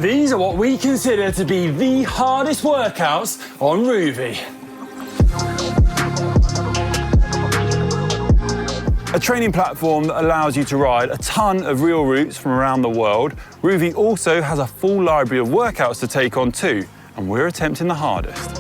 These are what we consider to be the hardest workouts on Rouvy. A training platform that allows you to ride a ton of real routes from around the world, Rouvy also has a full library of workouts to take on too, and we're attempting the hardest.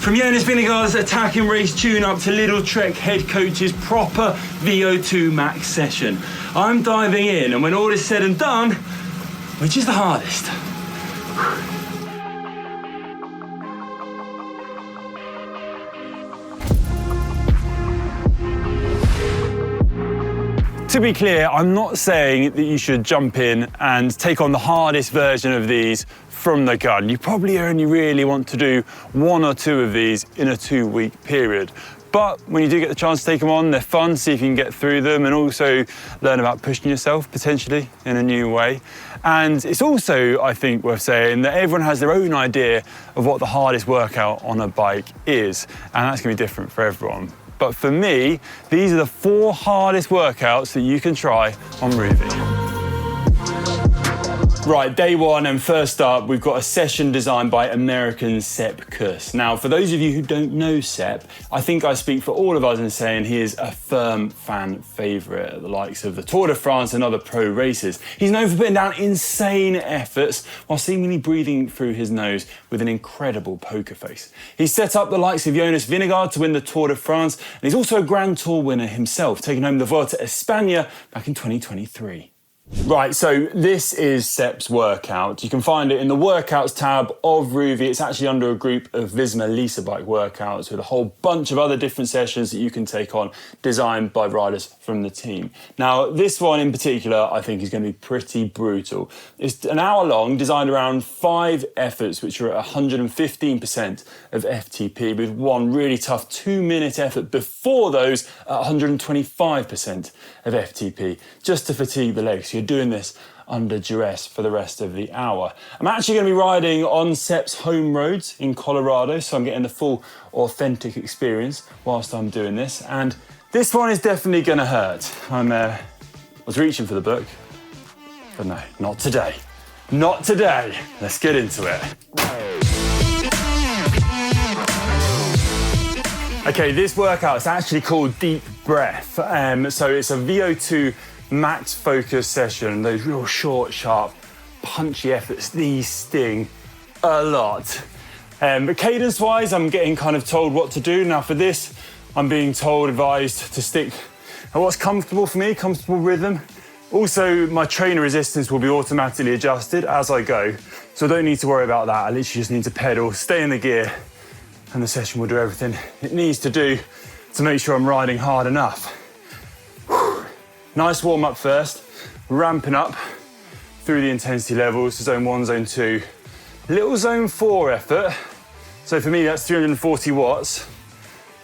From Jonas Vingegaard's attacking race tune-up to Lidl-Trek head coach's proper VO2 max session, I'm diving in, and when all is said and done, which is the hardest? To be clear, I'm not saying that you should jump in and take on the hardest version of these from the gun. You probably only really want to do 1 or 2 of these in a 2-week period. But when you do get the chance to take them on, they're fun, see if you can get through them, and also learn about pushing yourself potentially in a new way. And it's also, I think, worth saying that everyone has their own idea of what the hardest workout on a bike is, and that's going to be different for everyone. But for me, these are the 4 hardest workouts that you can try on Rouvy. Right, day 1, and first up, we've got a session designed by American Sepp Kuss. Now, for those of you who don't know Sepp, I think I speak for all of us in saying he is a firm fan favourite at the likes of the Tour de France and other pro races. He's known for putting down insane efforts while seemingly breathing through his nose with an incredible poker face. He's set up the likes of Jonas Vingegaard to win the Tour de France, and he's also a Grand Tour winner himself, taking home the Vuelta a España back in 2023. Right, so this is Sepp's workout. You can find it in the workouts tab of Rouvy. It's actually under a group of Visma Lisa bike workouts with a whole bunch of other different sessions that you can take on, designed by riders from the team. Now, this one in particular, I think is going to be pretty brutal. It's an hour long, designed around 5 efforts, which are at 115% of FTP, with one really tough 2-minute effort before those at 125% of FTP, just to fatigue the legs. So you're doing this under duress for the rest of the hour. I'm actually going to be riding on Sepp's home roads in Colorado, so I'm getting the full authentic experience whilst I'm doing this. And this one is definitely going to hurt. I was reaching for the book, but no, not today. Not today. Let's get into it. Okay, this workout is actually called Deep Breath. So it's a VO2 max focus session. Those real short, sharp, punchy efforts, these sting a lot. But cadence-wise, I'm getting kind of told what to do. Now for this, I'm being advised to stick at what's comfortable for me, comfortable rhythm. Also, my trainer resistance will be automatically adjusted as I go, so I don't need to worry about that. I literally just need to pedal, stay in the gear, and the session will do everything it needs to do to make sure I'm riding hard enough. Nice warm up first, ramping up through the intensity levels to zone 1, zone 2. Little zone 4 effort. So for me, that's 340 watts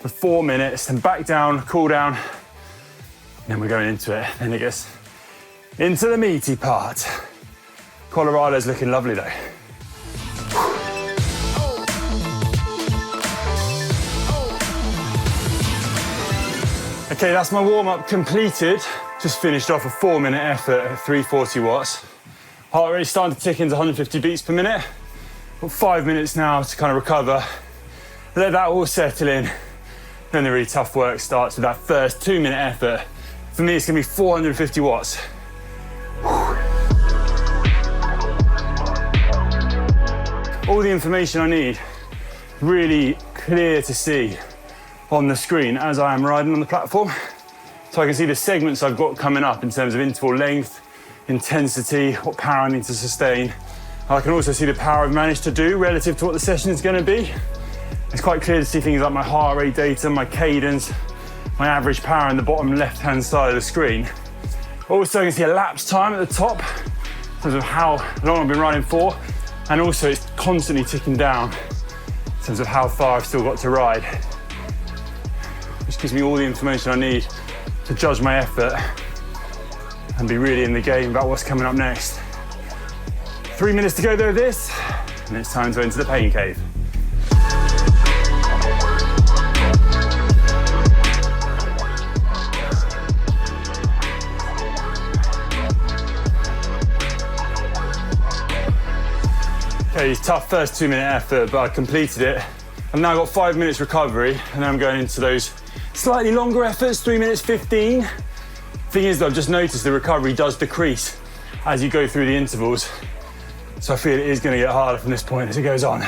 for 4 minutes, then back down, cool down, and then we're going into it. Then it gets into the meaty part. Colorado's looking lovely though. Okay, that's my warm-up completed. Just finished off a 4-minute effort at 340 watts. Heart rate starting to tick into 150 beats per minute. Got 5 minutes now to kind of recover. Let that all settle in. Then the really tough work starts with that first 2-minute effort. For me, it's gonna be 450 watts. All the information I need, really clear to see on the screen as I am riding on the platform. So I can see the segments I've got coming up in terms of interval length, intensity, what power I need to sustain. I can also see the power I've managed to do relative to what the session is going to be. It's quite clear to see things like my heart rate data, my cadence, my average power in the bottom left-hand side of the screen. Also, I can see a lapse time at the top in terms of how long I've been riding for, and also it's constantly ticking down in terms of how far I've still got to ride, which gives me all the information I need to judge my effort and be really in the game about what's coming up next. 3 minutes to go though this, and it's time to enter the pain cave. Okay, tough first 2 minute effort, but I completed it. I've now got 5 minutes recovery, and then I'm going into those slightly longer efforts, 3 minutes 15. Thing is, though, I've just noticed the recovery does decrease as you go through the intervals. So I feel it is going to get harder from this point as it goes on.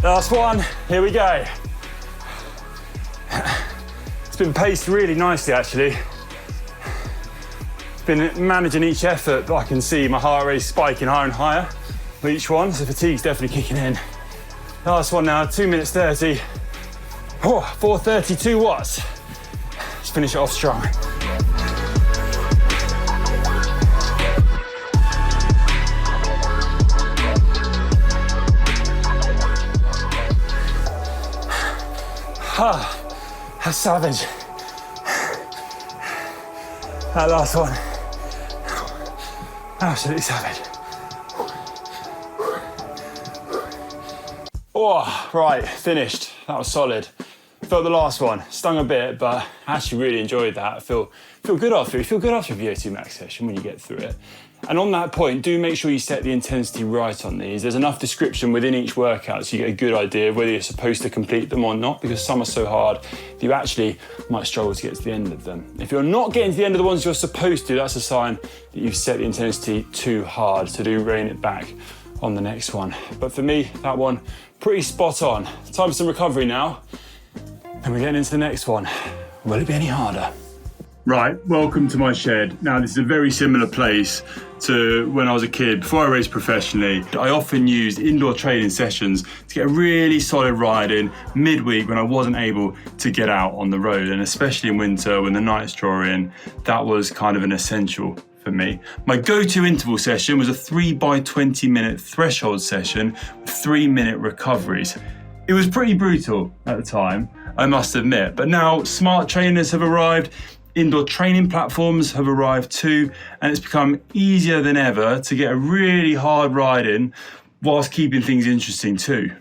Last one, here we go. It's been paced really nicely, actually. Been managing each effort, but I can see my heart rate spiking higher and higher with each one, so fatigue's definitely kicking in. Last one now, 2 minutes 30. Oh, 432 watts. Let's finish it off strong. Ah, that's savage. That last one. Absolutely savage. Oh, right, finished. That was solid. Felt the last one, stung a bit, but I actually really enjoyed that. I feel good after it. You feel good after a VO2 max session when you get through it. And on that point, do make sure you set the intensity right on these. There's enough description within each workout so you get a good idea of whether you're supposed to complete them or not, because some are so hard you actually might struggle to get to the end of them. If you're not getting to the end of the ones you're supposed to, that's a sign that you've set the intensity too hard, so do rein it back on the next one. But for me, that one, pretty spot on. Time for some recovery now, and we're getting into the next one. Will it be any harder? Right, welcome to my shed. Now, this is a very similar place to when I was a kid. Before I raced professionally, I often used indoor training sessions to get a really solid ride in midweek when I wasn't able to get out on the road. And especially in winter when the nights draw in, that was kind of an essential for me. My go-to interval session was a 3x20 minute threshold session with 3 minute recoveries. It was pretty brutal at the time, I must admit, but now smart trainers have arrived. Indoor training platforms have arrived too, and it's become easier than ever to get a really hard ride in whilst keeping things interesting too.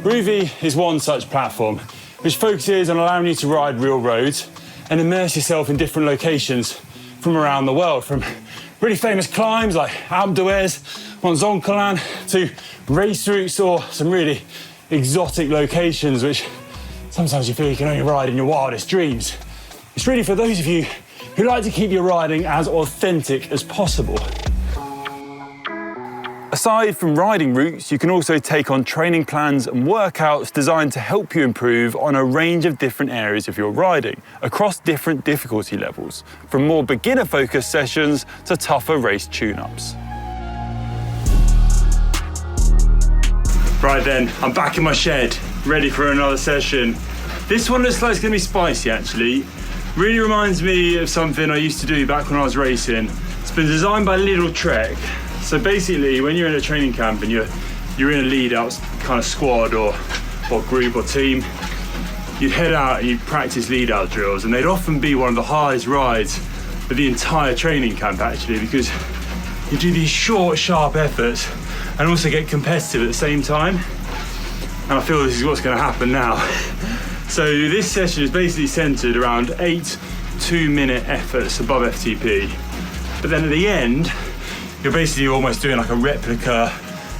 Rouvy is one such platform, which focuses on allowing you to ride real roads and immerse yourself in different locations from around the world, from really famous climbs like Alpe d'Huez, Mont Zoncolan, to race routes or some really exotic locations which sometimes you feel you can only ride in your wildest dreams. It's really for those of you who like to keep your riding as authentic as possible. Aside from riding routes, you can also take on training plans and workouts designed to help you improve on a range of different areas of your riding, across different difficulty levels, from more beginner-focused sessions to tougher race tune-ups. Right then, I'm back in my shed, ready for another session. This one looks like it's gonna be spicy actually. Really reminds me of something I used to do back when I was racing. It's been designed by Lidl-Trek. So basically, when you're in a training camp and you're in a lead out kind of squad or group or team, you'd head out and you'd practice lead out drills, and they'd often be one of the hardest rides of the entire training camp actually, because you do these short, sharp efforts and also get competitive at the same time. And I feel this is what's going to happen now. So this session is basically centered around 8 2-minute efforts above FTP. But then at the end, you're basically almost doing like a replica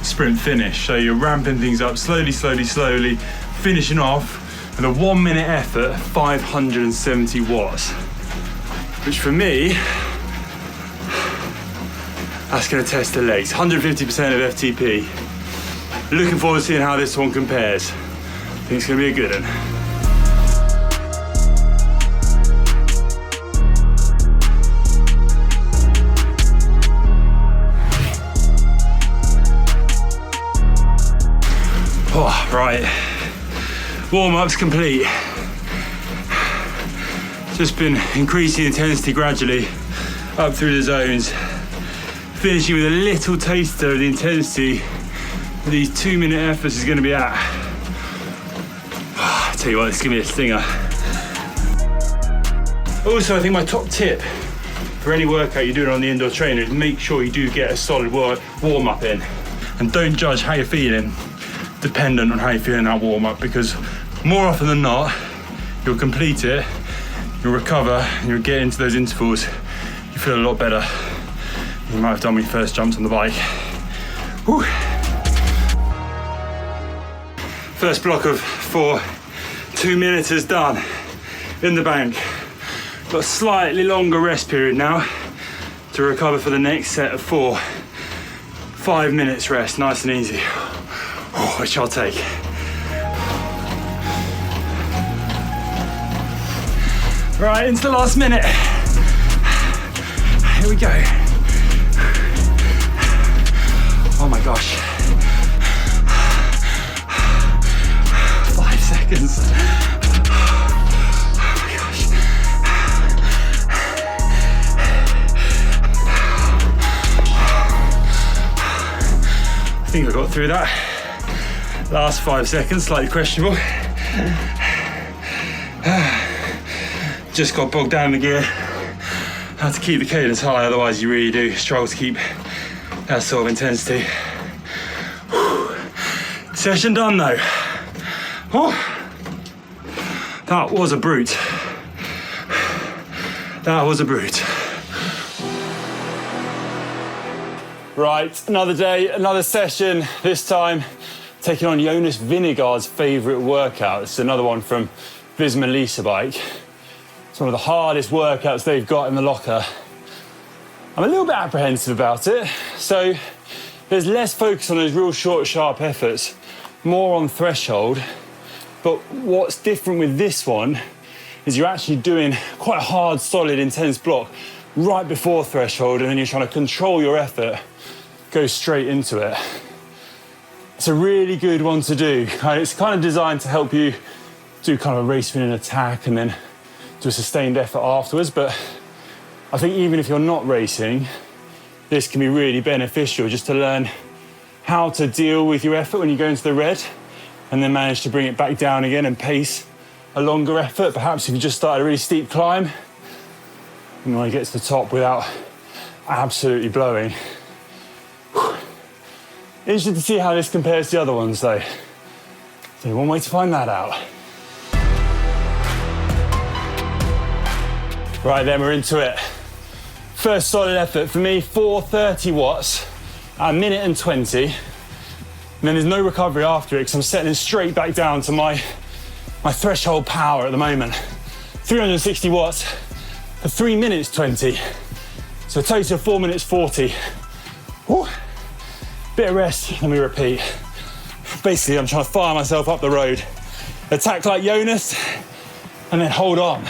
sprint finish. So you're ramping things up slowly, finishing off with a 1 minute effort, 570 watts. Which for me, that's going to test the legs. 150% of FTP. Looking forward to seeing how this one compares. I think it's going to be a good one. Oh, right. Warm-up's complete. Just been increasing intensity gradually up through the zones. Finishing with a little taster of the intensity these 2 minute efforts is going to be at. I tell you what, it's going to be a stinger. Also, I think my top tip for any workout you're doing on the indoor trainer is make sure you do get a solid warm up in, and don't judge how you're feeling dependent on how you feel in that warm-up, because more often than not, you'll complete it, you'll recover, and you'll get into those intervals, you feel a lot better. You might have done when you first jumped on the bike. Whew. First block of 4, 2 minutes is done, in the bank. Got a slightly longer rest period now to recover for the next set of 4. 5 minutes rest, nice and easy, which I'll take. Right, into the last minute. Here we go. Oh my gosh. 5 seconds. Oh my gosh. I think I got through that. Last 5 seconds, slightly questionable. Just got bogged down in the gear. Had to keep the cadence high, otherwise you really do struggle to keep that sort of intensity. Session done though. That was a brute. That was a brute. Right, another day, another session. This time taking on Jonas Vingegaard's favourite workout. It's another one from Visma Lisa bike. It's one of the hardest workouts they've got in the locker. I'm a little bit apprehensive about it. So there's less focus on those real short, sharp efforts, more on threshold. But what's different with this one is you're actually doing quite a hard, solid, intense block right before threshold, and then you're trying to control your effort, go straight into it. It's a really good one to do. It's kind of designed to help you do kind of a race winning attack and then do a sustained effort afterwards. But I think even if you're not racing, this can be really beneficial just to learn how to deal with your effort when you go into the red and then manage to bring it back down again and pace a longer effort. Perhaps if you just started a really steep climb, you want to get to the top without absolutely blowing. Interested to see how this compares to the other ones though. So one way to find that out. Right then, we're into it. First solid effort for me, 430 watts at 1:20. And then there's no recovery after it because I'm settling straight back down to my threshold power at the moment. 360 watts for 3:20. So a total of 4:40. Woo. Bit of rest, then we repeat. Basically, I'm trying to fire myself up the road. Attack like Jonas, and then hold on.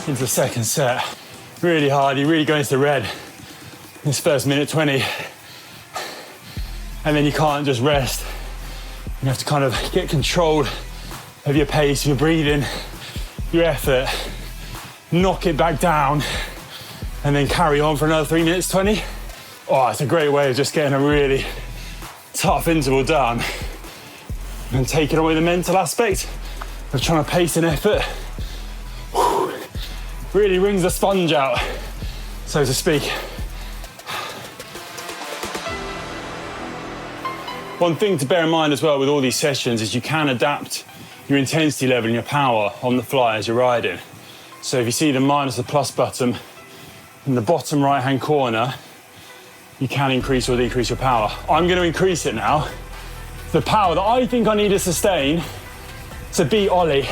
Into the second set. Really hard, you really go into the red this first 1:20. And then you can't just rest. You have to kind of get control of your pace, your breathing, your effort, knock it back down, and then carry on for another 3:20. Oh, it's a great way of just getting a really tough interval done and taking away the mental aspect of trying to pace an effort. Whew. Really wrings the sponge out, so to speak. One thing to bear in mind as well with all these sessions is you can adapt your intensity level and your power on the fly as you're riding. So if you see the minus the plus button in the bottom right-hand corner, you can increase or decrease your power. I'm going to increase it now. The power that I think I need to sustain to beat Ollie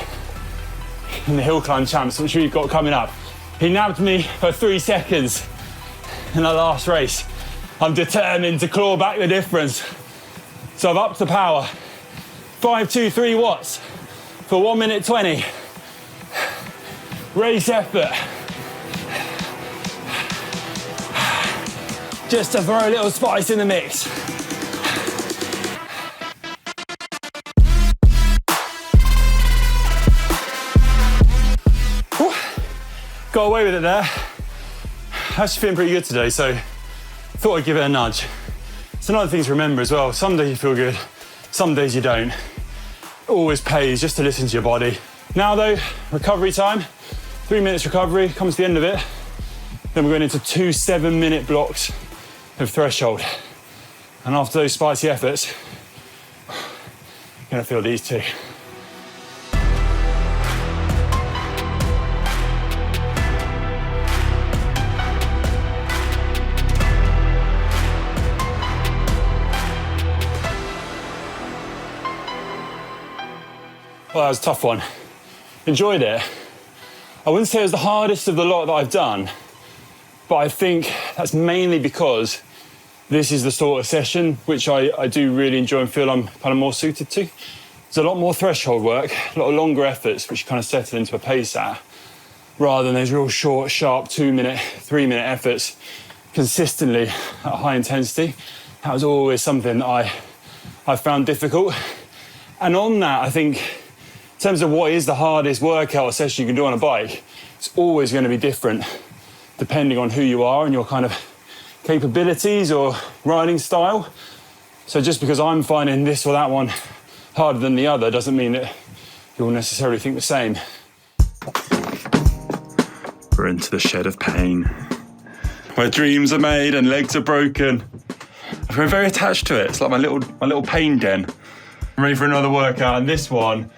in the hill climb champs, which we've got coming up. He nabbed me for 3 seconds in the last race. I'm determined to claw back the difference. So I've upped the power. 523 watts for 1:20. Race effort. Just to throw a little spice in the mix. Whew. Got away with it there. Actually feeling pretty good today, so thought I'd give it a nudge. It's another thing to remember as well. Some days you feel good, some days you don't. It always pays just to listen to your body. Now though, recovery time. 3 minutes recovery, comes to the end of it. Then we're going into 2 7-minute blocks of threshold. And after those spicy efforts, you're gonna feel these too. Well, that was a tough one. Enjoyed it. I wouldn't say it was the hardest of the lot that I've done, but I think that's mainly because this is the sort of session which I do really enjoy and feel I'm kind of more suited to. There's a lot more threshold work, a lot of longer efforts which you kind of settle into a pace at, rather than those real short, sharp 2-minute, 3-minute efforts consistently at high intensity. That was always something that I found difficult. And on that, I think, in terms of what is the hardest workout or session you can do on a bike, it's always going to be different depending on who you are and your kind of capabilities or riding style. So just because I'm finding this or that one harder than the other doesn't mean that you'll necessarily think the same. We're into the shed of pain, where dreams are made and legs are broken. I'm very attached to it. It's like my little pain den. I'm ready for another workout, and this one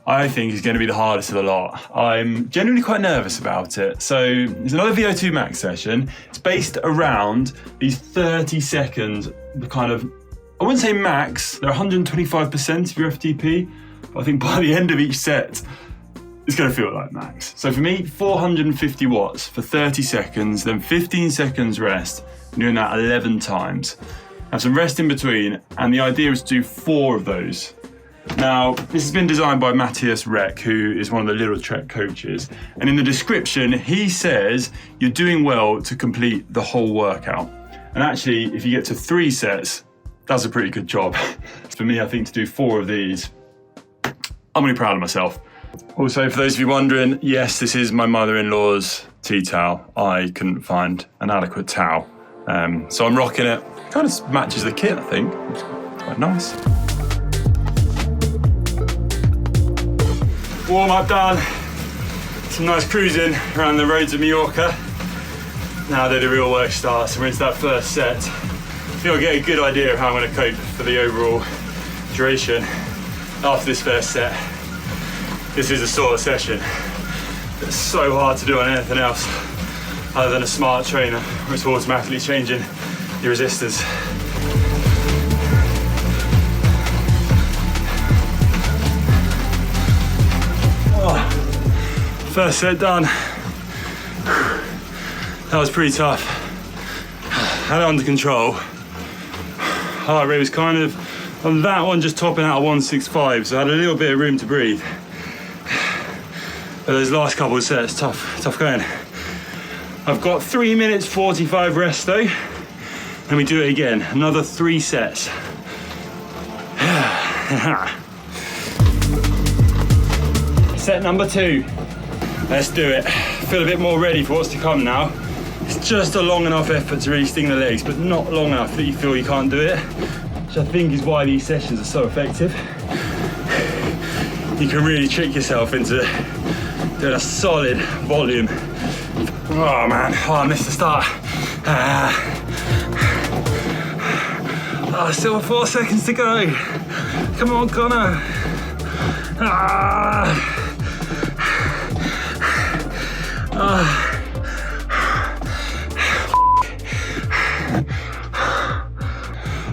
I think is going to be the hardest of the lot. I'm genuinely quite nervous about it. So it's another VO2 max session. It's based around these 30 seconds, the kind of, I wouldn't say max, they're 125% of your FTP, but I think by the end of each set, it's going to feel like max. So for me, 450 watts for 30 seconds, then 15 seconds rest, doing that 11 times. Have some rest in between, and the idea is to do 4 of those. Now, this has been designed by Matthias Reck, who is one of the Lidl-Trek coaches. And in the description, he says you're doing well to complete the whole workout. And actually, if you get to 3 sets, that's a pretty good job. For me, I think to do 4 of these, I'm really proud of myself. Also, for those of you wondering, yes, this is my mother-in-law's tea towel. I couldn't find an adequate towel. So I'm rocking it. Kind of matches the kit, I think. It's quite nice. Warm up done. Some nice cruising around the roads of Mallorca. Now that the real work starts, we're into that first set. I think I'll get a good idea of how I'm going to cope for the overall duration after this first set. This is a sort of session that's so hard to do on anything else other than a smart trainer where it's automatically changing your resistance. First set done. That was pretty tough. Had it under control. Heart rate was kind of, on that one, just topping out at 165, so I had a little bit of room to breathe. But those last couple of sets, tough going. I've got 3 minutes 45 rest though, and we do it again. Another 3 sets. Set number 2. Let's do it. Feel a bit more ready for what's to come now. It's just a long enough effort to really sting the legs, but not long enough that you feel you can't do it, which I think is why these sessions are so effective. You can really trick yourself into doing a solid volume. Oh man, I missed the start. Still 4 seconds to go. Come on, Conor.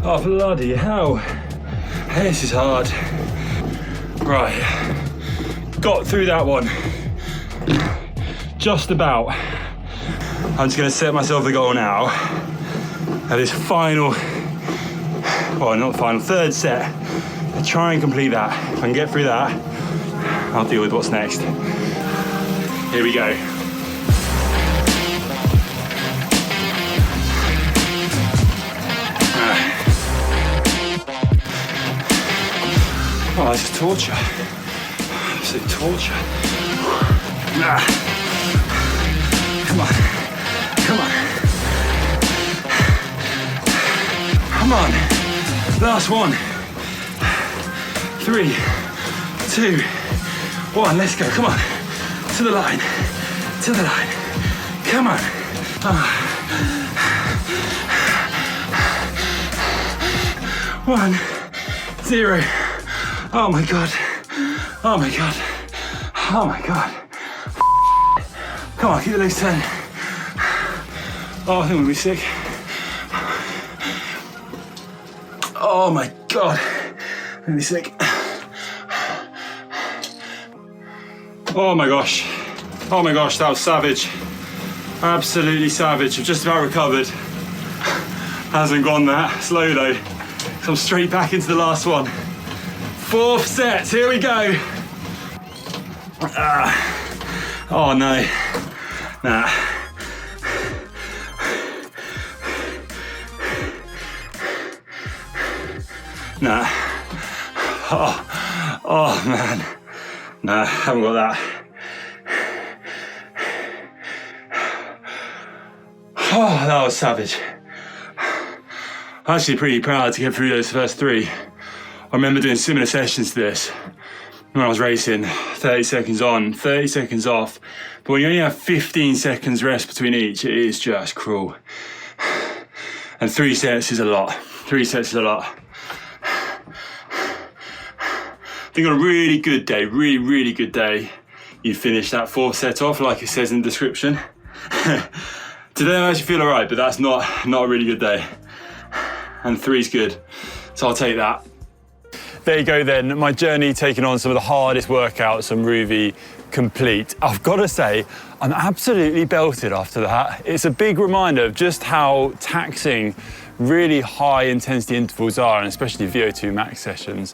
Oh, bloody hell. This is hard. Right. Got through that one. Just about. I'm just going to set myself the goal now. At this final, well, not final, 3rd set. I try and complete that. If I can get through that, I'll deal with what's next. Here we go. Oh, this is torture. Absolute torture. Come on. Come on. Come on. Last one. 3, 2, 1. Let's go. Come on. To the line. To the line. Come on. 1, 0. Oh my God. Oh my God. Oh my God. Come on, keep the legs turning. Oh, I think we'll be sick. Oh my God. I'm gonna be sick. Oh my gosh. Oh my gosh, that was savage. Absolutely savage. I've just about recovered. Hasn't gone that slow though. So I'm straight back into the last one. 4th set, here we go. Oh no. Nah. Nah. Oh man. Nah, haven't got that. Oh, that was savage. I'm actually pretty proud to get through those first 3. I remember doing similar sessions to this when I was racing, 30 seconds on, 30 seconds off. But when you only have 15 seconds rest between each, it is just cruel. And 3 sets is a lot. 3 sets is a lot. I think on a really good day, really good day, you finish that 4th set off like it says in the description. Today I actually feel all right, but that's not a really good day. And 3's good, so I'll take that. There you go then, my journey taking on some of the hardest workouts on Rouvy complete. I've got to say, I'm absolutely belted after that. It's a big reminder of just how taxing really high intensity intervals are, and especially VO2 max sessions.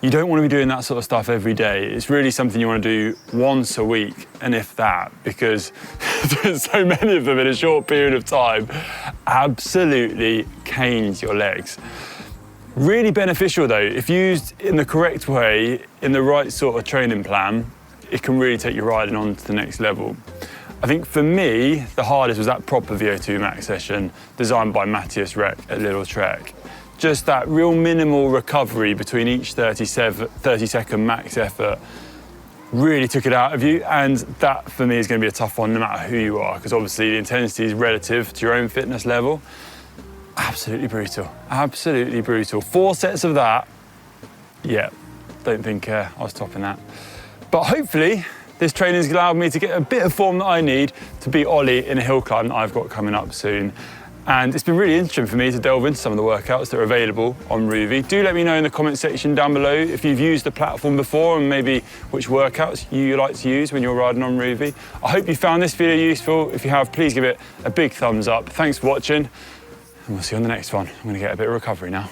You don't want to be doing that sort of stuff every day. It's really something you want to do once a week, and if that, because there's so many of them in a short period of time, absolutely canes your legs. Really beneficial though, if used in the correct way, in the right sort of training plan, it can really take your riding on to the next level. I think for me, the hardest was that proper VO2 max session designed by Luxuries at Lidl-Trek. Just that real minimal recovery between each 30-second max effort really took it out of you, and that for me is going to be a tough one no matter who you are, because obviously the intensity is relative to your own fitness level. Absolutely brutal, absolutely brutal. 4 sets of that, yeah, don't think I was topping that. But hopefully this training's allowed me to get a bit of form that I need to beat Ollie in a hill climb that I've got coming up soon. And it's been really interesting for me to delve into some of the workouts that are available on Rouvy. Do let me know in the comment section down below if you've used the platform before and maybe which workouts you like to use when you're riding on Rouvy. I hope you found this video useful. If you have, please give it a big thumbs up. Thanks for watching, and we'll see you on the next one. I'm going to get a bit of recovery now.